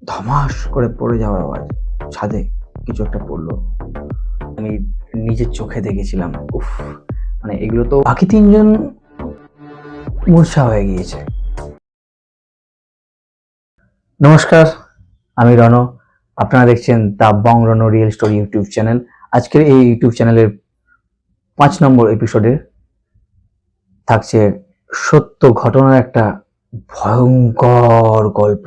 ধমাস করে পড়ে যাওয়ার আওয়াজ। ছাদে কিছু একটা পড়লো। আমি নিজের চোখে দেখেছিলাম। উফ! মানে এগুলো তো বাকি ৩ জন মূর্ছা হয়ে গিয়েছে। নমস্কার, আমি রণ। আপনারা দেখছেন the Bong Ron real story YouTube channel. আজকের এই ইউটিউব চ্যানেলের ৫ নম্বর এপিসোডে থাকছে সত্য ঘটনার একটা ভয়ঙ্কর গল্প।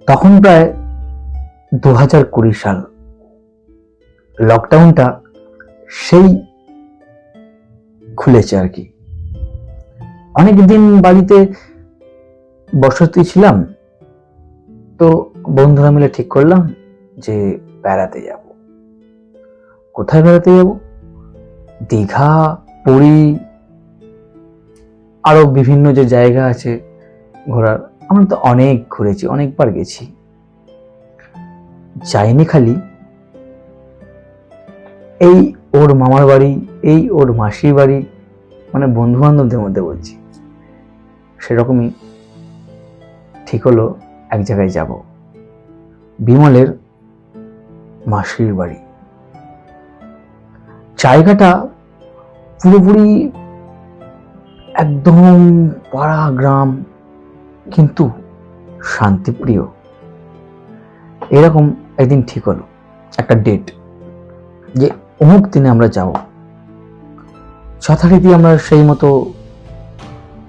তখন প্রায় ২০২০ সাল। লকডাউনটা সেই খুলেছে আর কি। অনেকদিন বাড়িতে বসতি ছিলাম, তো বন্ধুরা মিলে ঠিক করলাম যে বেড়াতে যাব। কোথায় বেড়াতে যাব? দীঘা, পুরী, আরো বিভিন্ন যে জায়গা আছে ঘোরার। আমরা তো অনেক ঘুরেছি, অনেকবার গেছি। যাইনি খালি এই ওর মামার বাড়ি, এই ওর মাসির বাড়ি, মানে বন্ধু বান্ধবদের মধ্যে বলছি। সেরকমই ঠিক হলো এক জায়গায় যাব, বিমলের মাসির বাড়ি। জায়গাটা পুরোপুরি একদম পাড়া গ্রাম, কিন্তু শান্তিপ্রিয়। এরকম একদিন ঠিক হলো একটা ডেট, যে অমুক দিনে আমরা যাব। যথারীতি আমরা সেই মতো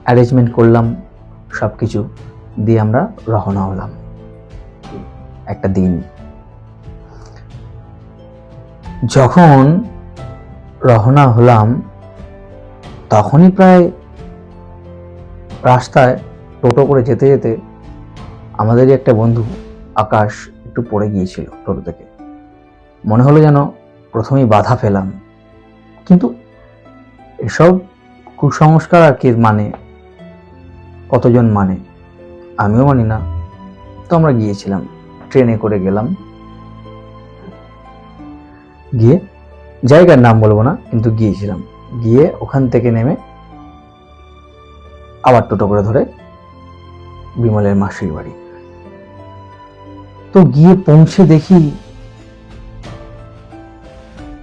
অ্যারেঞ্জমেন্ট করলাম, সব কিছু দিয়ে আমরা রওনা হলাম। একটা দিন যখন রওনা হলাম, তখনই প্রায় রাস্তায় টোটো করে যেতে যেতে আমাদেরই একটা বন্ধু আকাশ একটু পড়ে গিয়েছিল টোটো থেকে। মনে হলো যেন প্রথমেই বাধা পেলাম, কিন্তু এসব কুসংস্কার আর কে মানে, কতজন মানে, আমিও মানি না। তো আমরা গিয়েছিলাম, ট্রেনে করে গেলাম। গিয়ে জায়গার নাম বলবো না, কিন্তু গিয়েছিলাম। গিয়ে ওখান থেকে নেমে আবার টোটো করে ধরে বিমলের মাসির বাড়ি। তো গিয়ে পৌঁছে দেখি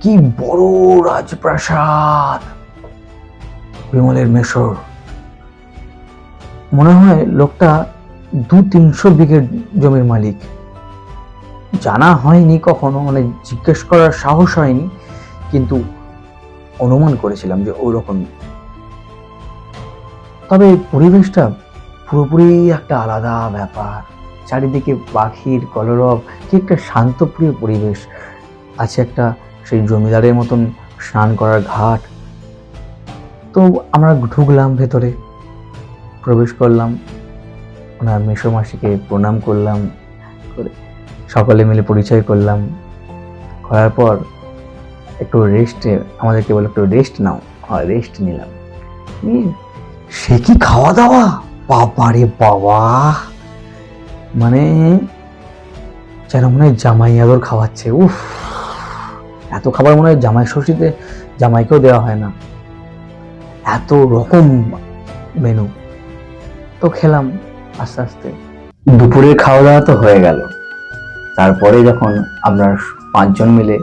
কি বড় রাজপ্রাসাদ, বিমলের মেশর। মনে হয় লোকটা ২-৩০০ বিঘে জমির মালিক। জানা হয়নি কখনো, মানে জিজ্ঞেস করার সাহস হয়নি, কিন্তু অনুমান করেছিলাম যে ওরকমই। তবে পরিবেশটা পুরোপুরি একটা আলাদা ব্যাপার। চারিদিকে পাখির কলরব, কি একটা শান্তপ্রিয় পরিবেশ আছে। একটা সেই জমিদারের মতন স্নান করার ঘাট। তো আমরা ঢুকলাম ভেতরে, প্রবেশ করলাম, ওনার মেসোমাসিকে প্রণাম করলাম, করে সকলে মিলে পরিচয় করলাম। করার পর একটু রেস্টে আমাদেরকে বলে একটু রেস্ট নাও। রেস্ট নিলাম। সে কি খাওয়া দাওয়া! বাবা রে বাবা! মানে যেন মনে হয় জামাই আদর খাওয়াচ্ছে। উফ! এত খাবার মনে হয় জামাই ষষ্ঠীতে জামাইকেও দেওয়া হয় না, এত রকম মেনু। তো খেলাম আস্তে আস্তে। দুপুরের খাওয়া দাওয়া তো হয়ে গেল। তারপরে যখন আমরা ৫ জন মিলে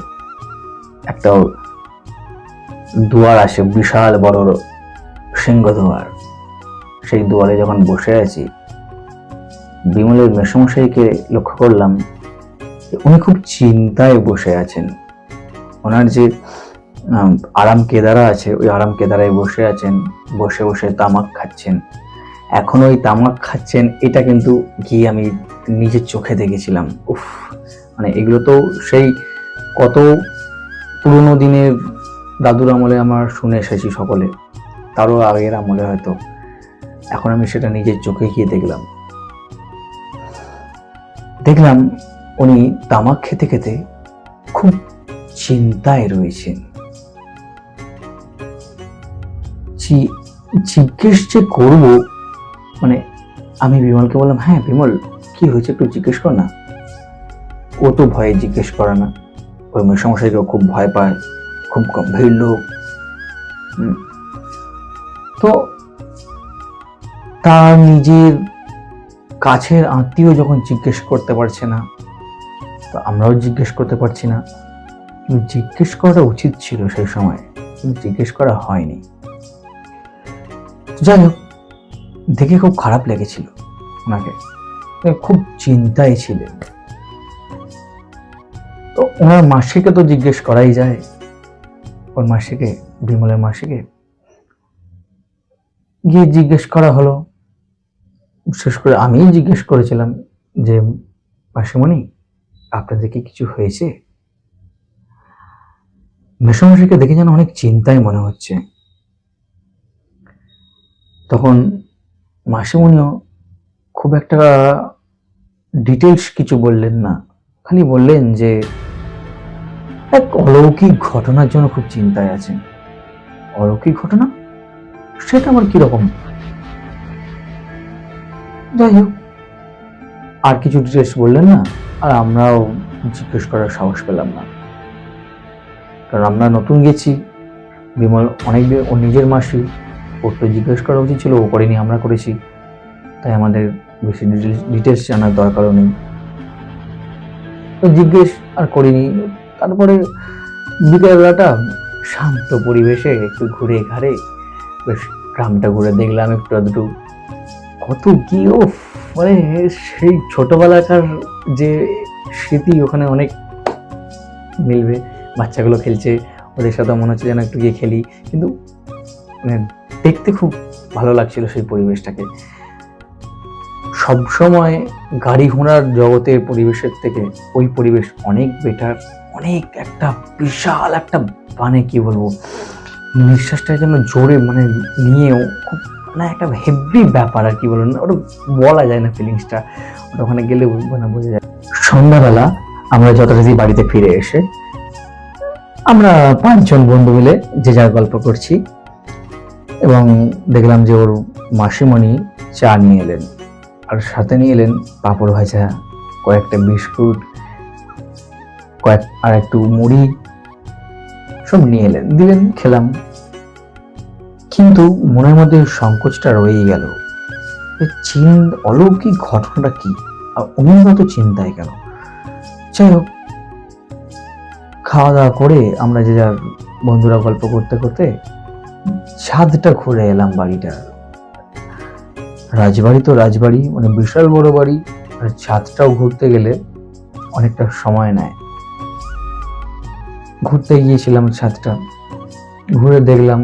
একটা দুয়ার আসে, বিশাল বড় সিংহ দুয়ার, সেই দুয়ারে যখন বসে আছি, বিমলের মেসমশাইকে লক্ষ্য করলাম উনি খুব চিন্তায় বসে আছেন। ওনার যে আরাম কেদারা আছে, ওই আরাম কেদারায় বসে আছেন, বসে বসে তামাক খাচ্ছেন। এখন ওই তামাক খাচ্ছেন, এটা কিন্তু গিয়ে আমি নিজের চোখে দেখেছিলাম। উফ! মানে এগুলো তো সেই কত পুরোনো দিনের দাদুর আমলে আমার শুনে এসেছি সকলে, তারও আগের আমলে হয়তো। এখন আমি সেটা নিজের চোখে গিয়ে দেখলাম উনি তামাক খেতে খেতে খুব চিন্তায় রয়েছেন। জিজ্ঞেস যে করবো, মানে আমি বিমলকে বললাম, হ্যাঁ বিমল, কি হয়েছে একটু জিজ্ঞেস কর না। ও তো ভয়ে জিজ্ঞেস করে না, ওই মেসমশাইকেও খুব ভয় পায়, খুব গম্ভীর লোক। তো তার নিজের কাছের আত্মীয় যখন জিজ্ঞেস করতে পারছে না, তো আমরাও জিজ্ঞেস করতে পারছি না। কিন্তু জিজ্ঞেস করা উচিত ছিল সেই সময়, কিন্তু জিজ্ঞেস করা হয়নি। যাই হোক, দেখে খুব খারাপ লেগেছিল ওনাকে, খুব চিন্তায় ছিলেন। তো ওনার মাসিকে তো জিজ্ঞেস করাই যায়, ওর মাসিকে, বিমলের মাসিকে গিয়ে জিজ্ঞেস করা হলো। বিশেষ করে আমি জিজ্ঞেস করেছিলাম যে মাসিমণি, আপনাদের কি কিছু হয়েছে? মেসোমশাইকে দেখে যেন অনেক চিন্তায় মনে হচ্ছে। তখন মাসিমণিও খুব একটা ডিটেলস কিছু বললেন না, খালি বললেন যে এক অলৌকিক ঘটনার জন্য খুব চিন্তায় আছেন। অলৌকিক ঘটনা? সেটা আবার কিরকম? যাই হোক, আর কিছু ডিটেলস বললেন না, আর আমরাও জিজ্ঞেস করার সাহস পেলাম না, কারণ আমরা নতুন গেছি। বিমল অনেক, ও নিজের মাসি, ওর তো জিজ্ঞেস করা উচিত ছিল, ও করেনি, আমরা করেছি, তাই আমাদের বেশি ডিটেলস জানার দরকারও নেই, তো জিজ্ঞেস আর করিনি। তারপরে বিকেলবেলাটা শান্ত পরিবেশে একটু ঘুরে ঘাড়ে বেশ গ্রামটা ঘুরে দেখলাম একটু আধটু। কত কি ও, মানে সেই ছোটবেলাকার যে স্মৃতি ওখানে অনেক মিলবে। বাচ্চাগুলো খেলছে, ওদের সাথে মনে হচ্ছে যেন একটু গিয়ে খেলি, কিন্তু মানে দেখতে খুব ভালো লাগছিল সেই পরিবেশটাকে। সবসময় গাড়ি ঘোড়ার জগতের পরিবেশের থেকে ওই পরিবেশ অনেক বেটার, অনেক একটা বিশাল একটা, মানে কি বলবো, নিঃশ্বাসটা যেন জোরে মানে নিয়েও খুব, মানে একটা হেভি ব্যাপার আর কি বলবো না, ওটা বলা যায় না ফিলিংসটা, ওটা ওখানে গেলে মানে বোঝা যায়। সন্ধ্যাবেলা আমরা যথারীতি বাড়িতে ফিরে এসে আমরা 5 জন বন্ধু মিলে যে যার গল্প করছি, এবং দেখলাম যে ওর মাসিমণি চা নিয়ে এলেন, আর সাথে নিয়ে এলেন পাঁপড় ভাজা, কয়েকটা বিস্কুট, আর একটু মুড়ি, সব নিয়ে এলেন, দিলেন, খেলাম। কিন্তু মনের মধ্যে সংকোচটা রয়েই গেল, অলৌকিক ঘটনাটা কি, আর উনি তো চিন্তায় গেল। যাই হোক, খাওয়া দাওয়া করে আমরা যে যার বন্ধুরা গল্প করতে করতে ছাদটা ঘুরে এলাম। বাড়িটা রাজবাড়ি, তো রাজবাড়ি মানে বিশাল বড় বাড়ি, আর ছাদটাও ঘুরতে গেলে অনেকটা সময় নেয়। ঘুরতে গিয়েছিলাম ছাদটা, ঘুরে দেখলাম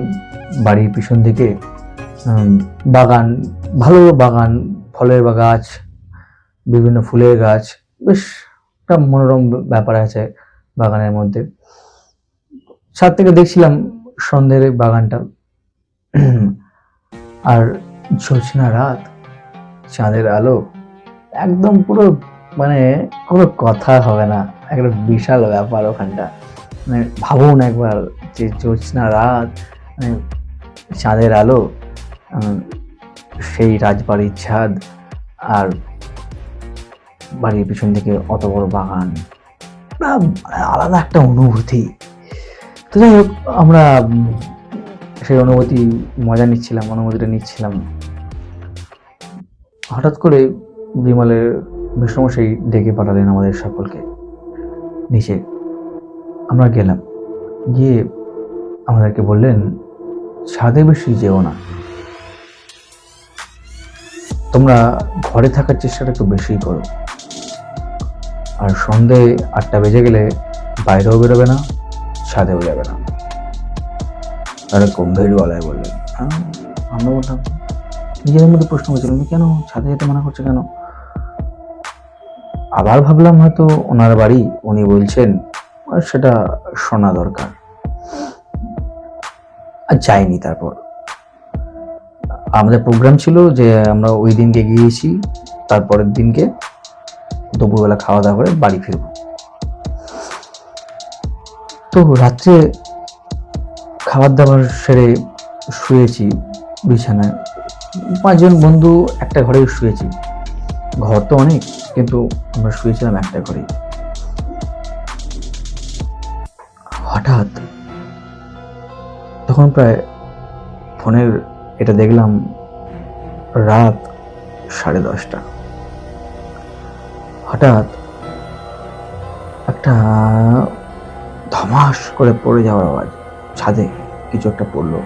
বাড়ির পিছন দিকে বাগান, ভালো বাগান, ফলের গাছ, বিভিন্ন ফুলের গাছ, বেশ একটা মনোরম ব্যাপার আছে বাগানের মধ্যে। ছাদ থেকে দেখছিলাম সন্ধ্যের বাগানটা, আর জ্যোৎস্না রাত, চাঁদের আলো, একদম পুরো, মানে কোনো কথা হবে না, একটা বিশাল ব্যাপার ওখানটা। মানে ভাবুন একবার যে জ্যোৎস্না রাত, মানে চাঁদের আলো, সেই রাজবাড়ির ছাদ, আর বাড়ির পিছন থেকে অত বড় বাগান, আলাদা একটা অনুভূতি। তো যাই হোক, আমরা সেই অনুভূতিটা নিচ্ছিলাম। হঠাৎ করে বিমলের মেসোমশাই ডেকে পাঠালেন আমাদের সকলকে নিচে। আমরা গেলাম, গিয়ে আমাদেরকে বললেন, ছাদে বেশি যেও না, তোমরা ঘরে থাকার চেষ্টাটা একটু বেশি করো, আর সন্ধে 8টা বেজে গেলে বাইরেও বেরোবে না, ছাদেও যাবে না। তারা গম্ভীর গলায় বললেন। আমরা বললাম, নিজেদের মধ্যে প্রশ্ন করেছিলাম, কেন ছাদে যেতে মানা করছে কেন? আবার ভাবলাম হয়তো ওনার বাড়ি, উনি বলছেন, আর সেটা শোনা দরকার। আর যাইনি। তারপর আমাদের প্রোগ্রাম ছিল যে আমরা ওই দিনকে গিয়েছি, তারপরের দিনকে দুপুরবেলা খাওয়া দাওয়া করে বাড়ি ফিরব। তো রাত্রে খাবার দাবার সেরে শুয়েছি বিছানায়, 5 জন বন্ধু একটা ঘরেই শুয়েছি। ঘর তো অনেক, কিন্তু আমরা শুয়েছিলাম একটা ঘরেই। হঠাৎ তখন প্রায় ফোনের এটা দেখলাম রাত 10:30। হঠাৎ একটা ধমাস করে পড়ে যাওয়ার আওয়াজ, ছাদে কিছু একটা পড়লো।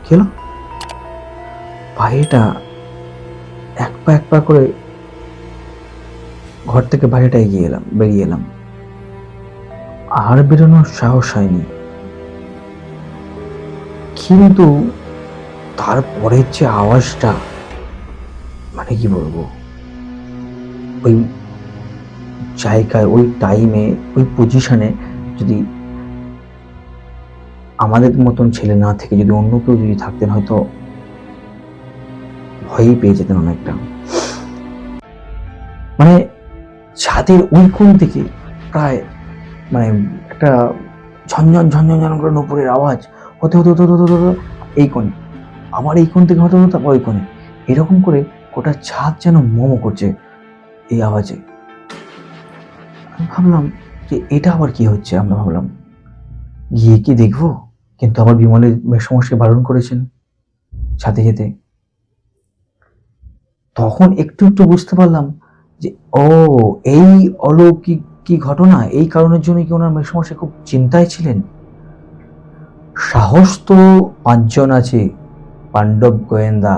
কি হলো? ভাইটা এক পা করে ঘর থেকে বাইরেটা বেরিয়ে এলাম। আর বেরোনোর সাহস হয়নি। কিন্তু তারপরে যে আওয়াজটা, মানে কি বলবো, ওই জায়গায়, ওই টাইমে, ওই পজিশনে যদি আমাদের মতন ছেলে না থেকে যদি অন্য কেউ যদি থাকতেন, হয়তো ভয়ই পেয়ে যেতেন অনেকটা। মানে ছাদের ওই কোণ থেকে প্রায় মানে একটা ঝনঝন করে নুপুরের আওয়াজ হতে এই কোণে, আবার এই কোণ থেকে হতে তারপর ওই কোণে, এরকম করে গোটা ছাদ যেন মোমো করছে এই আওয়াজে। আমি ভাবলাম যে এটা আবার কি হচ্ছে। আমরা ভাবলাম গিয়ে কি দেখবো, কিন্তু আবার বিমলের মেসমশাই বারণ করেছেন ছাদে যেতে। তখন একটু বুঝতে পারলাম যে এই অলৌকিক কি ঘটনা, এই কারণের জন্য কি ওনার মেসমশাই খুব চিন্তায় ছিলেন। সাহস তো 5 জন আছে, পাণ্ডব গোয়েন্দা,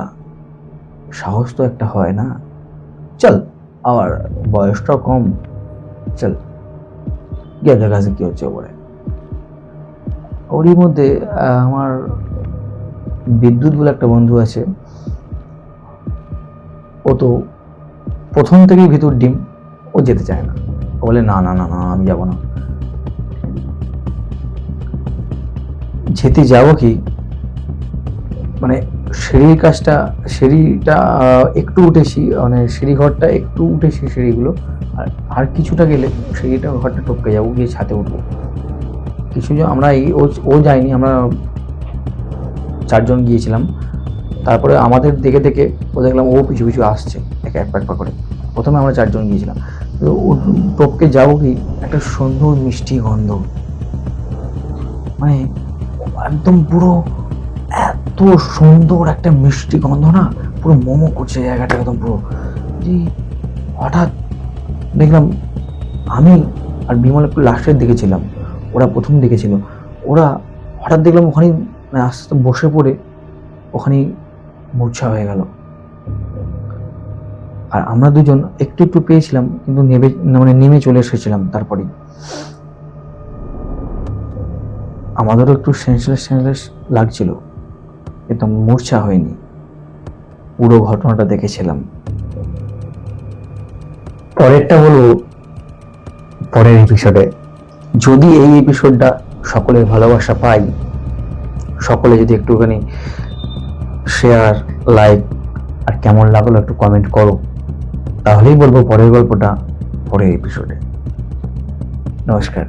সাহস তো একটা হয় না। চল, আবার বয়সটাও কম, চল গিয়ে দেখা কি হচ্ছে ওপরে। ওরই মধ্যে আমার বিদ্যুৎ বলে একটা বন্ধু আছে, ও তো প্রথম থেকেই ভিতর ডিম, ও যেতে চায় না। ও বলে না আমি যাবো না। যেতে যাবো কি, মানে সিঁড়িটা একটু উঠেছি, মানে সিঁড়িঘরটা একটু উঠেছি সিঁড়িগুলো, আর কিছুটা গেলে ঘরটা টপকে যাবো, গিয়ে ছাদে উঠবো। আমরা ও যাইনি, আমরা 4 জন গিয়েছিলাম। তারপরে আমাদের দেখে ও দেখলাম ও পিছু আসছে এক পা করে। প্রথমে আমরা 4 জন গিয়েছিলাম, তো ও টপকে যাবো কি, একটা সুন্দর মিষ্টি গন্ধ, মানে একদম পুরো এত সুন্দর একটা মিষ্টি গন্ধ না, পুরো মোমো করছে জায়গাটা একদম পুরো। যে হঠাৎ দেখলাম, আমি আর বিমল একটু লাস্টের দিকে ছিলাম, ওরা প্রথম দিকে ছিল। ওরা হঠাৎ দেখলাম ওখানেই মানে আস্তে আস্তে বসে পড়ে ওখানেই মূর্ছা হয়ে গেল। আর আমরা দুজন একটু পেয়েছিলাম, কিন্তু নেমে চলে এসেছিলাম। তারপরে আমাদেরও একটু সেন্সলেস লাগছিল, কিন্তু মূর্ছা হয়নি। পুরো ঘটনাটা দেখেছিলাম। পরেরটা বলবো পরের এপিসোডে। যদি এই এপিসোডটা সকলের ভালোবাসা পাই, সকলে যদি একটুখানি শেয়ার, লাইক আর কেমন লাগলো একটু কমেন্ট করো, তাহলেই বলবো পরের গল্পটা পরের এপিসোডে। নমস্কার।